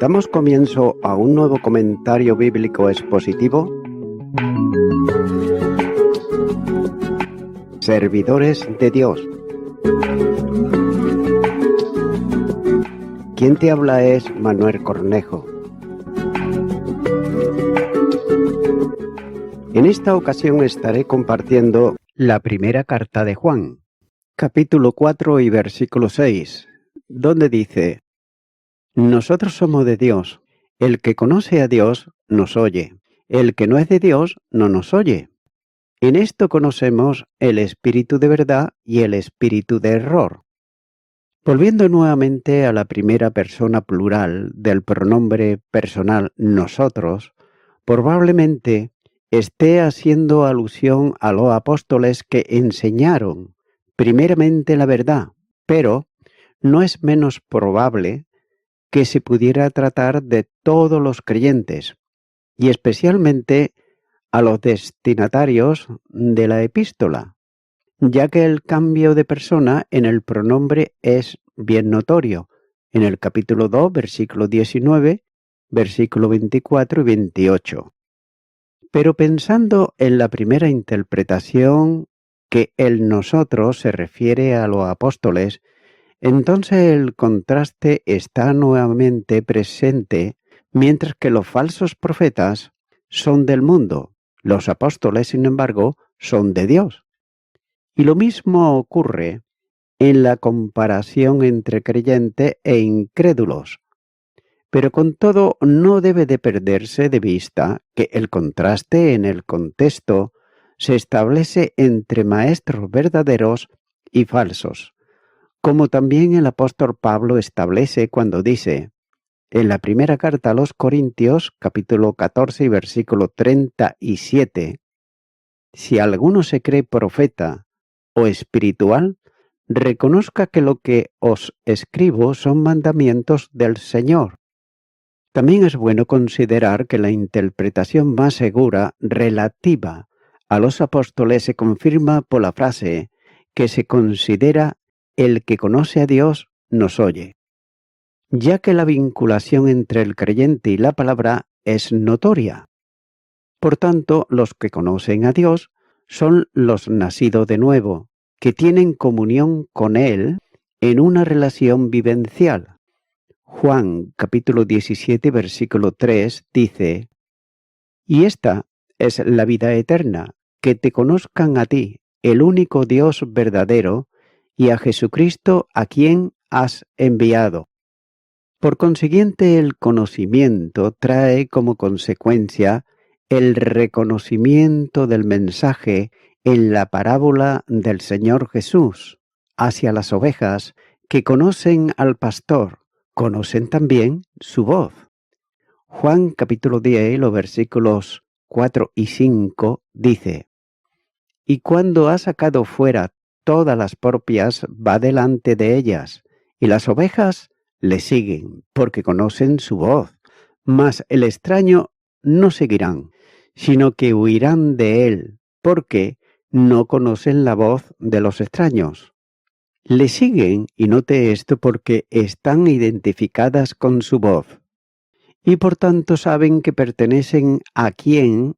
Damos comienzo a un nuevo comentario bíblico expositivo. Servidores de Dios. Quien te habla es Manuel Cornejo. En esta ocasión estaré compartiendo la primera carta de Juan, capítulo 4 y versículo 6, donde dice: Nosotros somos de Dios. El que conoce a Dios nos oye. El que no es de Dios no nos oye. En esto conocemos el espíritu de verdad y el espíritu de error. Volviendo nuevamente a la primera persona plural del pronombre personal nosotros, probablemente esté haciendo alusión a los apóstoles que enseñaron primeramente la verdad, pero no es menos probable que se pudiera tratar de todos los creyentes, y especialmente a los destinatarios de la epístola, ya que el cambio de persona en el pronombre es bien notorio, en el capítulo 2, versículo 19, versículo 24 y 28. Pero pensando en la primera interpretación, que el nosotros se refiere a los apóstoles, entonces el contraste está nuevamente presente, mientras que los falsos profetas son del mundo. Los apóstoles, sin embargo, son de Dios. Y lo mismo ocurre en la comparación entre creyentes e incrédulos. Pero con todo, no debe de perderse de vista que el contraste en el contexto se establece entre maestros verdaderos y falsos, como también el apóstol Pablo establece cuando dice, en la primera carta a los Corintios, capítulo 14 y versículo 37, si alguno se cree profeta o espiritual, reconozca que lo que os escribo son mandamientos del Señor. También es bueno considerar que la interpretación más segura relativa a los apóstoles se confirma por la frase que se considera el que conoce a Dios nos oye, ya que la vinculación entre el creyente y la palabra es notoria. Por tanto, los que conocen a Dios son los nacidos de nuevo, que tienen comunión con Él en una relación vivencial. Juan capítulo 17 versículo 3 dice: Y esta es la vida eterna, que te conozcan a ti, el único Dios verdadero, y a Jesucristo a quien has enviado. Por consiguiente, el conocimiento trae como consecuencia el reconocimiento del mensaje en la parábola del Señor Jesús hacia las ovejas que conocen al pastor, conocen también su voz. Juan capítulo 10, los versículos 4 y 5 dice: Y cuando ha sacado fuera todas las propias, va delante de ellas, y las ovejas le siguen, porque conocen su voz. Mas el extraño no seguirán, sino que huirán de él, porque no conocen la voz de los extraños. Le siguen, y note esto, porque están identificadas con su voz, y por tanto saben que pertenecen a quien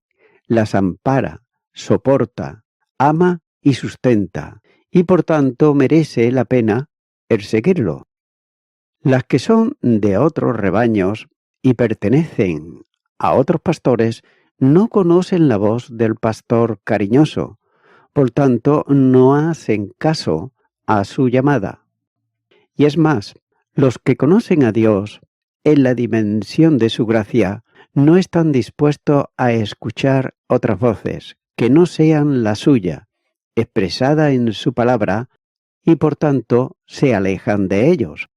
las ampara, soporta, ama y sustenta, y por tanto merece la pena el seguirlo. Las que son de otros rebaños y pertenecen a otros pastores no conocen la voz del pastor cariñoso, por tanto no hacen caso a su llamada. Y es más, los que conocen a Dios en la dimensión de su gracia no están dispuestos a escuchar otras voces que no sean la suya, expresada en su palabra, y por tanto se alejan de ellos.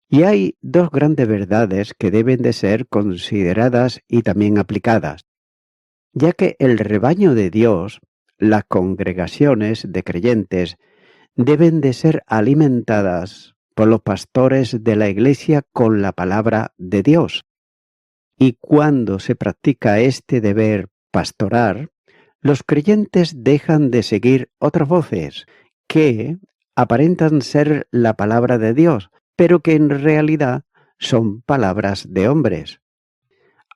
Y hay dos grandes verdades que deben de ser consideradas y también aplicadas, ya que el rebaño de Dios, las congregaciones de creyentes, deben de ser alimentadas por los pastores de la Iglesia con la palabra de Dios. Y cuando se practica este deber pastoral, los creyentes dejan de seguir otras voces que aparentan ser la palabra de Dios, pero que en realidad son palabras de hombres.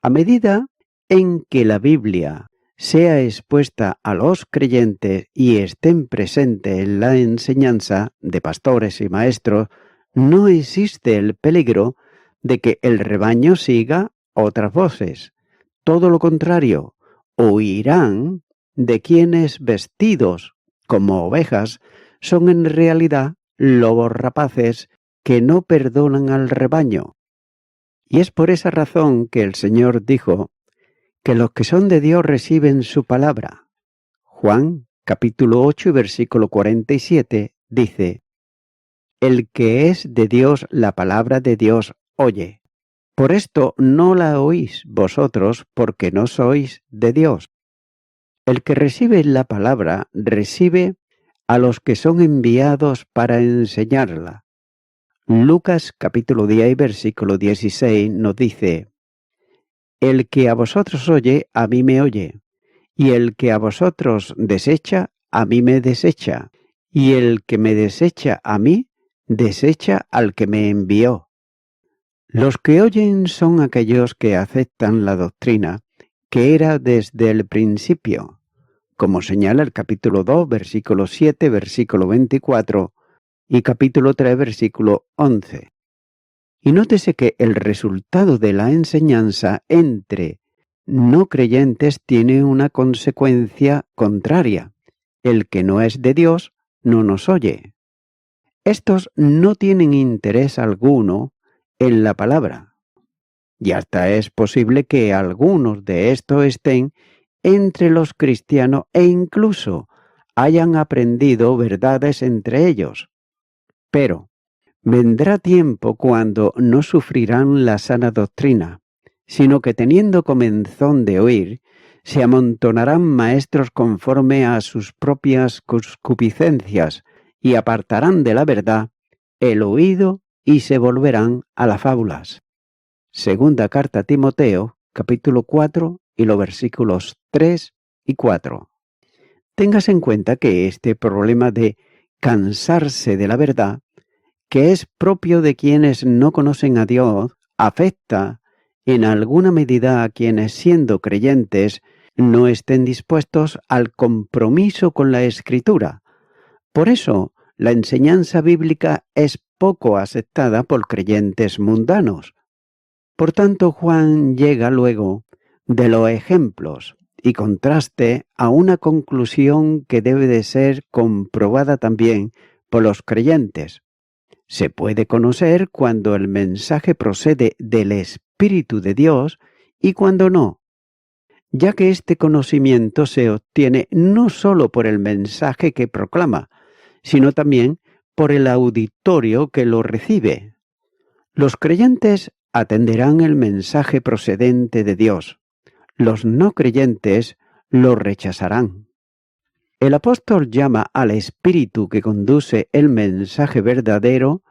A medida en que la Biblia sea expuesta a los creyentes y estén presentes en la enseñanza de pastores y maestros, no existe el peligro de que el rebaño siga otras voces. Todo lo contrario, oirán de quienes vestidos como ovejas son en realidad lobos rapaces que no perdonan al rebaño. Y es por esa razón que el Señor dijo que los que son de Dios reciben su palabra. Juan capítulo 8 y versículo 47 dice: El que es de Dios, la palabra de Dios oye. Por esto no la oís vosotros, porque no sois de Dios. El que recibe la palabra recibe a los que son enviados para enseñarla. Lucas capítulo 10 versículo 16 nos dice: El que a vosotros oye, a mí me oye, y el que a vosotros desecha, a mí me desecha, y el que me desecha a mí, desecha al que me envió. Los que oyen son aquellos que aceptan la doctrina que era desde el principio, como señala el capítulo 2, versículo 7, versículo 24 y capítulo 3, versículo 11. Y nótese que el resultado de la enseñanza entre no creyentes tiene una consecuencia contraria. El que no es de Dios no nos oye. Estos no tienen interés alguno en la palabra. Y hasta es posible que algunos de estos estén entre los cristianos e incluso hayan aprendido verdades entre ellos. Pero vendrá tiempo cuando no sufrirán la sana doctrina, sino que teniendo comezón de oír, se amontonarán maestros conforme a sus propias concupiscencias y apartarán de la verdad el oído y se volverán a las fábulas. Segunda carta a Timoteo, capítulo 4 y los versículos 3 y 4. Tengas en cuenta que este problema de cansarse de la verdad, que es propio de quienes no conocen a Dios, afecta en alguna medida a quienes, siendo creyentes, no estén dispuestos al compromiso con la Escritura. Por eso, la enseñanza bíblica es poco aceptada por creyentes mundanos. Por tanto, Juan llega luego de los ejemplos y contraste a una conclusión que debe de ser comprobada también por los creyentes. Se puede conocer cuando el mensaje procede del Espíritu de Dios y cuando no, ya que este conocimiento se obtiene no sólo por el mensaje que proclama, sino también por el auditorio que lo recibe. Los creyentes atenderán el mensaje procedente de Dios. Los no creyentes lo rechazarán. El apóstol llama al Espíritu que conduce el mensaje verdadero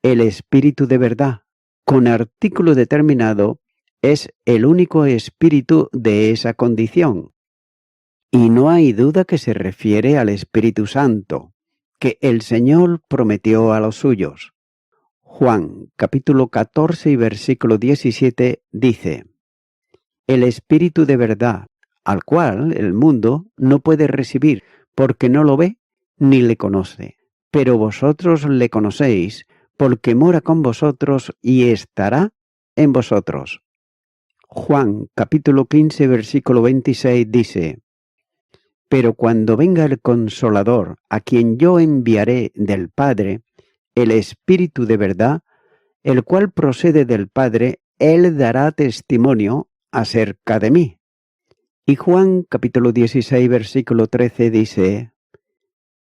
el Espíritu de verdad. Con artículo determinado, es el único espíritu de esa condición. Y no hay duda que se refiere al Espíritu Santo, que el Señor prometió a los suyos. Juan, capítulo 14 y versículo 17 dice: El Espíritu de verdad, al cual el mundo no puede recibir, porque no lo ve ni le conoce. Pero vosotros le conocéis, porque mora con vosotros y estará en vosotros. Juan, capítulo 15, versículo 26 dice: Pero cuando venga el Consolador, a quien yo enviaré del Padre, el Espíritu de verdad, el cual procede del Padre, él dará testimonio acerca de mí. Y Juan capítulo 16 versículo 13 dice: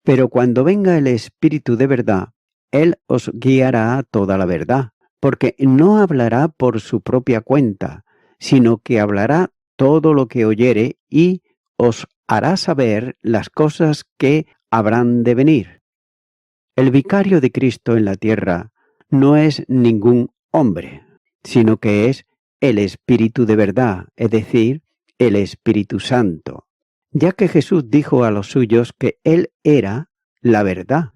Pero cuando venga el Espíritu de verdad, él os guiará a toda la verdad, porque no hablará por su propia cuenta, sino que hablará todo lo que oyere y os hará saber las cosas que habrán de venir. El vicario de Cristo en la tierra no es ningún hombre, sino que es el Espíritu de verdad, es decir, el Espíritu Santo, ya que Jesús dijo a los suyos que Él era la verdad.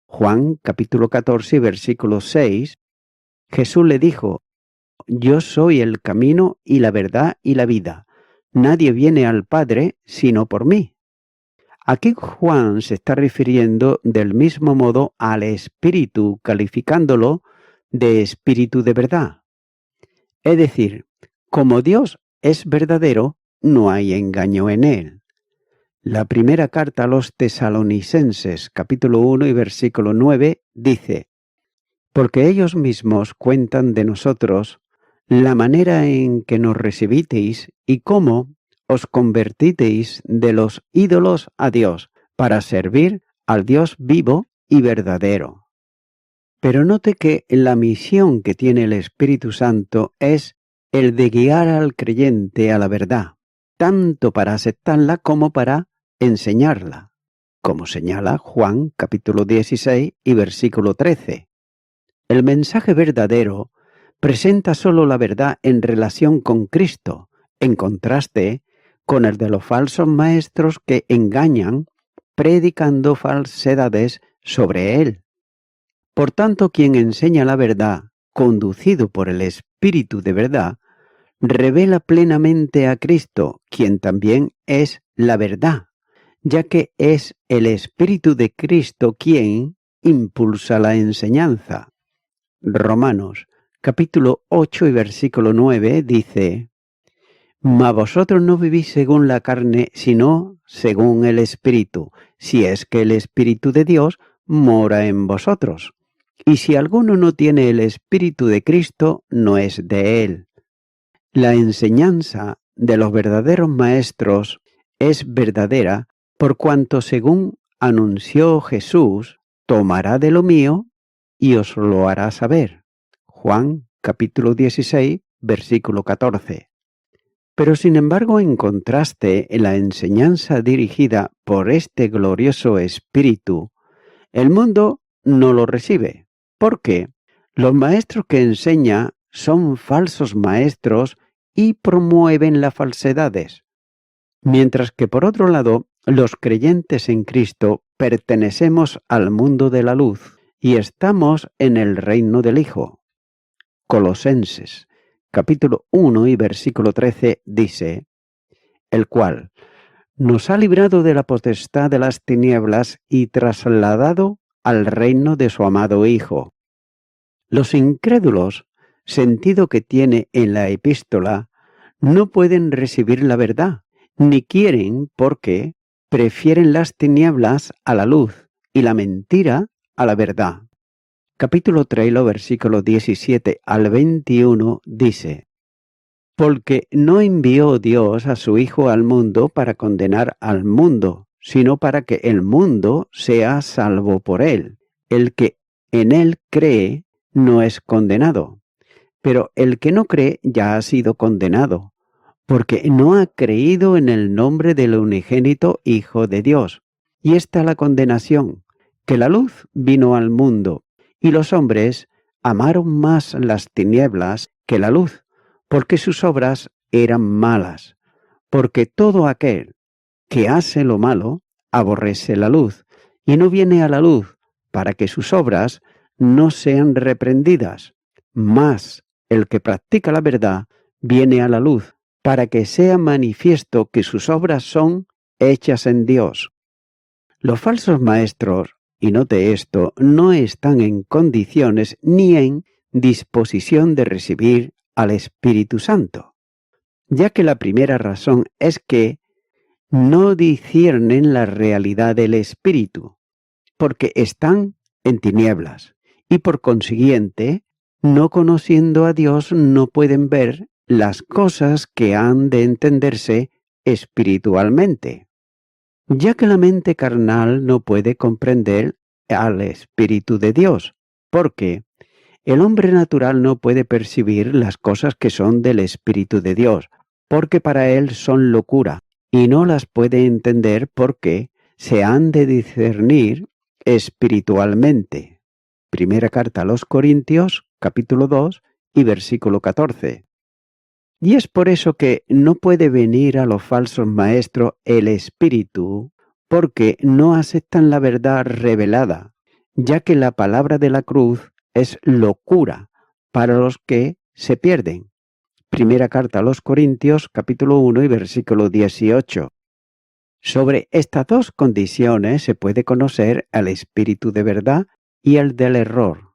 Juan capítulo 14, versículo 6, Jesús le dijo: Yo soy el camino y la verdad y la vida. Nadie viene al Padre sino por mí. Aquí Juan se está refiriendo del mismo modo al Espíritu, calificándolo de Espíritu de verdad. Es decir, como Dios es verdadero, no hay engaño en él. La primera carta a los Tesalonicenses, capítulo 1 y versículo 9, dice: Porque ellos mismos cuentan de nosotros la manera en que nos recibisteis y cómo os convertisteis de los ídolos a Dios, para servir al Dios vivo y verdadero. Pero note que la misión que tiene el Espíritu Santo es el de guiar al creyente a la verdad, tanto para aceptarla como para enseñarla, como señala Juan capítulo 16 y versículo 13. El mensaje verdadero presenta solo la verdad en relación con Cristo, en contraste con el de los falsos maestros que engañan, predicando falsedades sobre Él. Por tanto, quien enseña la verdad, conducido por el Espíritu de verdad, revela plenamente a Cristo, quien también es la verdad, ya que es el Espíritu de Cristo quien impulsa la enseñanza. Romanos, capítulo 8 y versículo 9 dice: Mas vosotros no vivís según la carne, sino según el Espíritu, si es que el Espíritu de Dios mora en vosotros. Y si alguno no tiene el Espíritu de Cristo, no es de él. La enseñanza de los verdaderos maestros es verdadera, por cuanto según anunció Jesús, tomará de lo mío y os lo hará saber. Juan capítulo 16, versículo 14. Pero sin embargo, en contraste, en la enseñanza dirigida por este glorioso Espíritu, el mundo no lo recibe. ¿Por qué? Los maestros que enseñan son falsos maestros y promueven las falsedades. Mientras que por otro lado, los creyentes en Cristo pertenecemos al mundo de la luz y estamos en el reino del Hijo. Colosenses, capítulo 1 y versículo 13 dice: el cual nos ha librado de la potestad de las tinieblas y trasladado al reino de su amado Hijo. Los incrédulos, sentido que tiene en la epístola, no pueden recibir la verdad, ni quieren porque prefieren las tinieblas a la luz y la mentira a la verdad. Capítulo 3, versículos 17 al 21 dice: Porque no envió Dios a su Hijo al mundo para condenar al mundo, sino para que el mundo sea salvo por él. El que en él cree no es condenado, pero el que no cree ya ha sido condenado, porque no ha creído en el nombre del unigénito Hijo de Dios. Y esta es la condenación, que la luz vino al mundo, y los hombres amaron más las tinieblas que la luz, porque sus obras eran malas. Porque todo aquel que hace lo malo aborrece la luz, y no viene a la luz para que sus obras no sean reprendidas. Mas el que practica la verdad viene a la luz, para que sea manifiesto que sus obras son hechas en Dios. Los falsos maestros, y note esto, no están en condiciones ni en disposición de recibir al Espíritu Santo, ya que la primera razón es que no disciernen la realidad del Espíritu, porque están en tinieblas, y por consiguiente, no conociendo a Dios, no pueden ver las cosas que han de entenderse espiritualmente, ya que la mente carnal no puede comprender al Espíritu de Dios, porque el hombre natural no puede percibir las cosas que son del Espíritu de Dios, porque para él son locura, y no las puede entender porque se han de discernir espiritualmente. Primera carta a los Corintios, capítulo 2 y versículo 14. Y es por eso que no puede venir a los falsos maestros el Espíritu, porque no aceptan la verdad revelada, ya que la palabra de la cruz es locura para los que se pierden. Primera carta a los Corintios, capítulo 1 y versículo 18. Sobre estas dos condiciones se puede conocer al espíritu de verdad y el del error.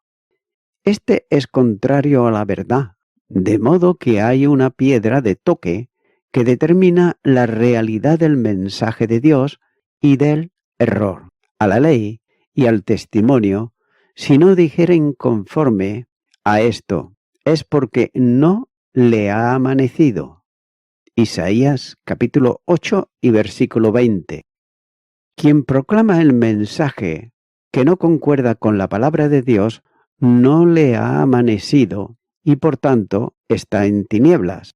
Este es contrario a la verdad, de modo que hay una piedra de toque que determina la realidad del mensaje de Dios y del error. A la ley y al testimonio, si no dijeren conforme a esto, es porque no le ha amanecido. Isaías capítulo 8 y versículo 20. Quien proclama el mensaje que no concuerda con la palabra de Dios, no le ha amanecido y por tanto está en tinieblas.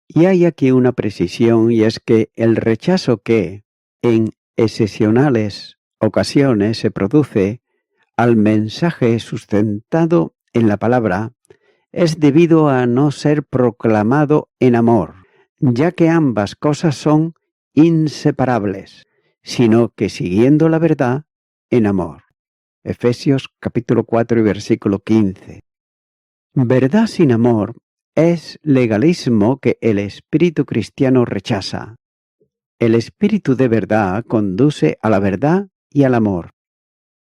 Y hay aquí una precisión, y es que el rechazo que en excepcionales ocasiones se produce al mensaje sustentado en la palabra es debido a no ser proclamado en amor, ya que ambas cosas son inseparables, sino que siguiendo la verdad en amor. Efesios capítulo 4 y versículo 15. Verdad sin amor es legalismo que el espíritu cristiano rechaza. El espíritu de verdad conduce a la verdad y al amor,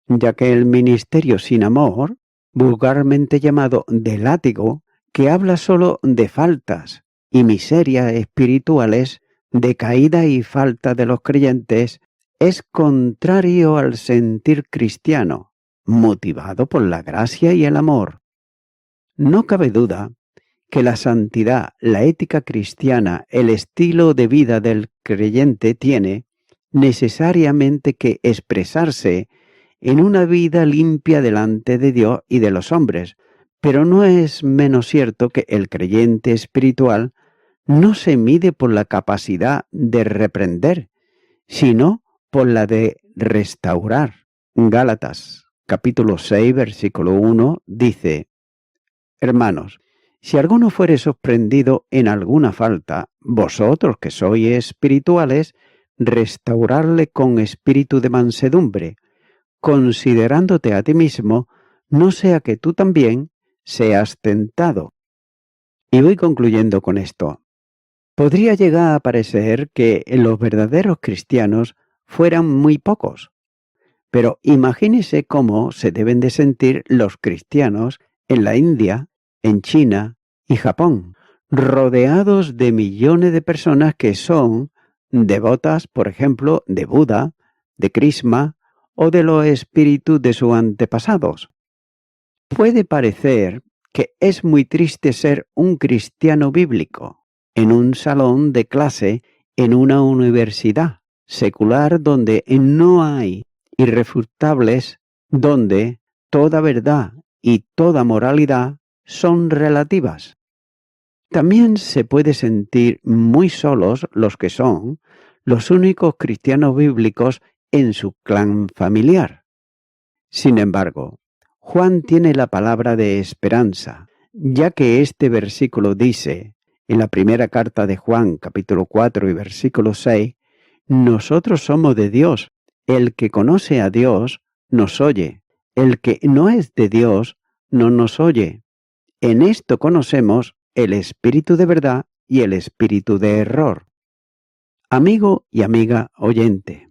ya que el ministerio sin amor, vulgarmente llamado de látigo, que habla solo de faltas y miserias espirituales, de caída y falta de los creyentes, es contrario al sentir cristiano, motivado por la gracia y el amor. No cabe duda que la santidad, la ética cristiana, el estilo de vida del creyente tiene necesariamente que expresarse en una vida limpia delante de Dios y de los hombres, pero no es menos cierto que el creyente espiritual no se mide por la capacidad de reprender, sino por la de restaurar. Gálatas, capítulo 6, versículo 1, dice: Hermanos, si alguno fuere sorprendido en alguna falta, vosotros que sois espirituales, restaurarle con espíritu de mansedumbre, considerándote a ti mismo, no sea que tú también seas tentado. Y voy concluyendo con esto. Podría llegar a parecer que los verdaderos cristianos fueran muy pocos, pero imagínese cómo se deben de sentir los cristianos en la India, en China y Japón, rodeados de millones de personas que son devotas, por ejemplo, de Buda, de Krishna o de los espíritus de sus antepasados. Puede parecer que es muy triste ser un cristiano bíblico en un salón de clase en una universidad secular donde no hay irrefutables, donde toda verdad y toda moralidad son relativas. También se puede sentir muy solos los que son los únicos cristianos bíblicos en su clan familiar. Sin embargo, Juan tiene la palabra de esperanza, ya que este versículo dice, en la primera carta de Juan, capítulo 4 y versículo 6, nosotros somos de Dios. El que conoce a Dios nos oye. El que no es de Dios no nos oye. En esto conocemos el espíritu de verdad y el espíritu de error. Amigo y amiga oyente,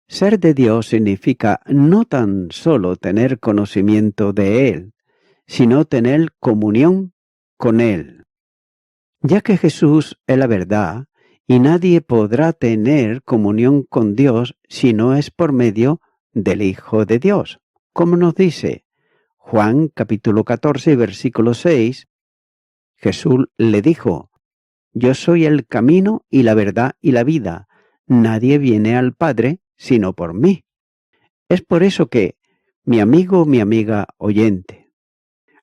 ser de Dios significa no tan solo tener conocimiento de Él, sino tener comunión con Él. Ya que Jesús es la verdad, y nadie podrá tener comunión con Dios si no es por medio del Hijo de Dios. Como nos dice Juan capítulo 14, versículo 6, Jesús le dijo: Yo soy el camino y la verdad y la vida. Nadie viene al Padre sino por mí. Es por eso que, mi amigo, mi amiga oyente,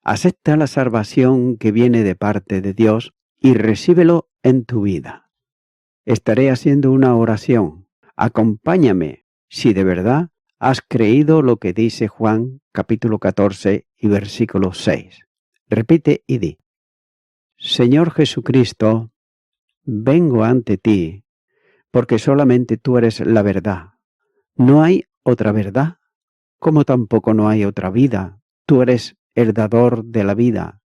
acepta la salvación que viene de parte de Dios y recíbelo en tu vida. Estaré haciendo una oración. Acompáñame si de verdad has creído lo que dice Juan capítulo 14 y versículo 6. Repite y di: Señor Jesucristo, vengo ante ti porque solamente tú eres la verdad. No hay otra verdad, como tampoco no hay otra vida. Tú eres el dador de la vida.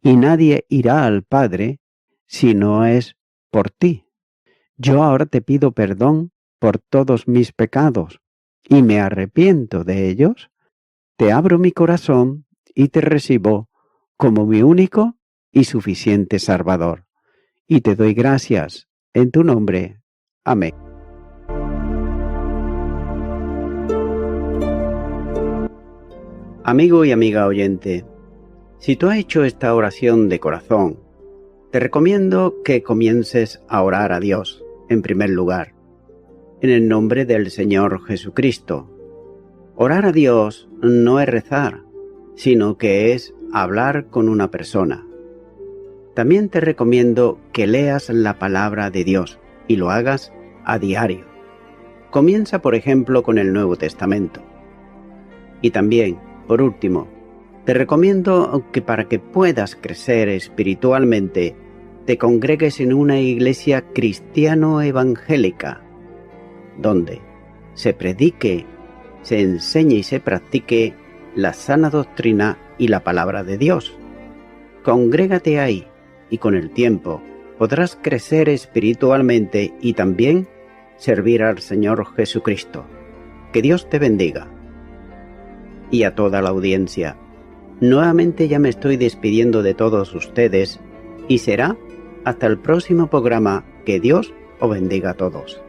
y nadie irá al Padre si no es por ti. Yo ahora te pido perdón por todos mis pecados y me arrepiento de ellos. Te abro mi corazón y te recibo como mi único y suficiente Salvador. Y te doy gracias en tu nombre. Amén. Amigo y amiga oyente, si tú has hecho esta oración de corazón, te recomiendo que comiences a orar a Dios, en primer lugar, en el nombre del Señor Jesucristo. Orar a Dios no es rezar, sino que es hablar con una persona. También te recomiendo que leas la palabra de Dios y lo hagas a diario. Comienza, por ejemplo, con el Nuevo Testamento. Y también, por último, te recomiendo que para que puedas crecer espiritualmente, te congregues en una iglesia cristiano-evangélica, donde se predique, se enseñe y se practique la sana doctrina y la palabra de Dios. Congrégate ahí y con el tiempo podrás crecer espiritualmente y también servir al Señor Jesucristo. Que Dios te bendiga. Y a toda la audiencia, nuevamente ya me estoy despidiendo de todos ustedes y será hasta el próximo programa. Que Dios os bendiga a todos.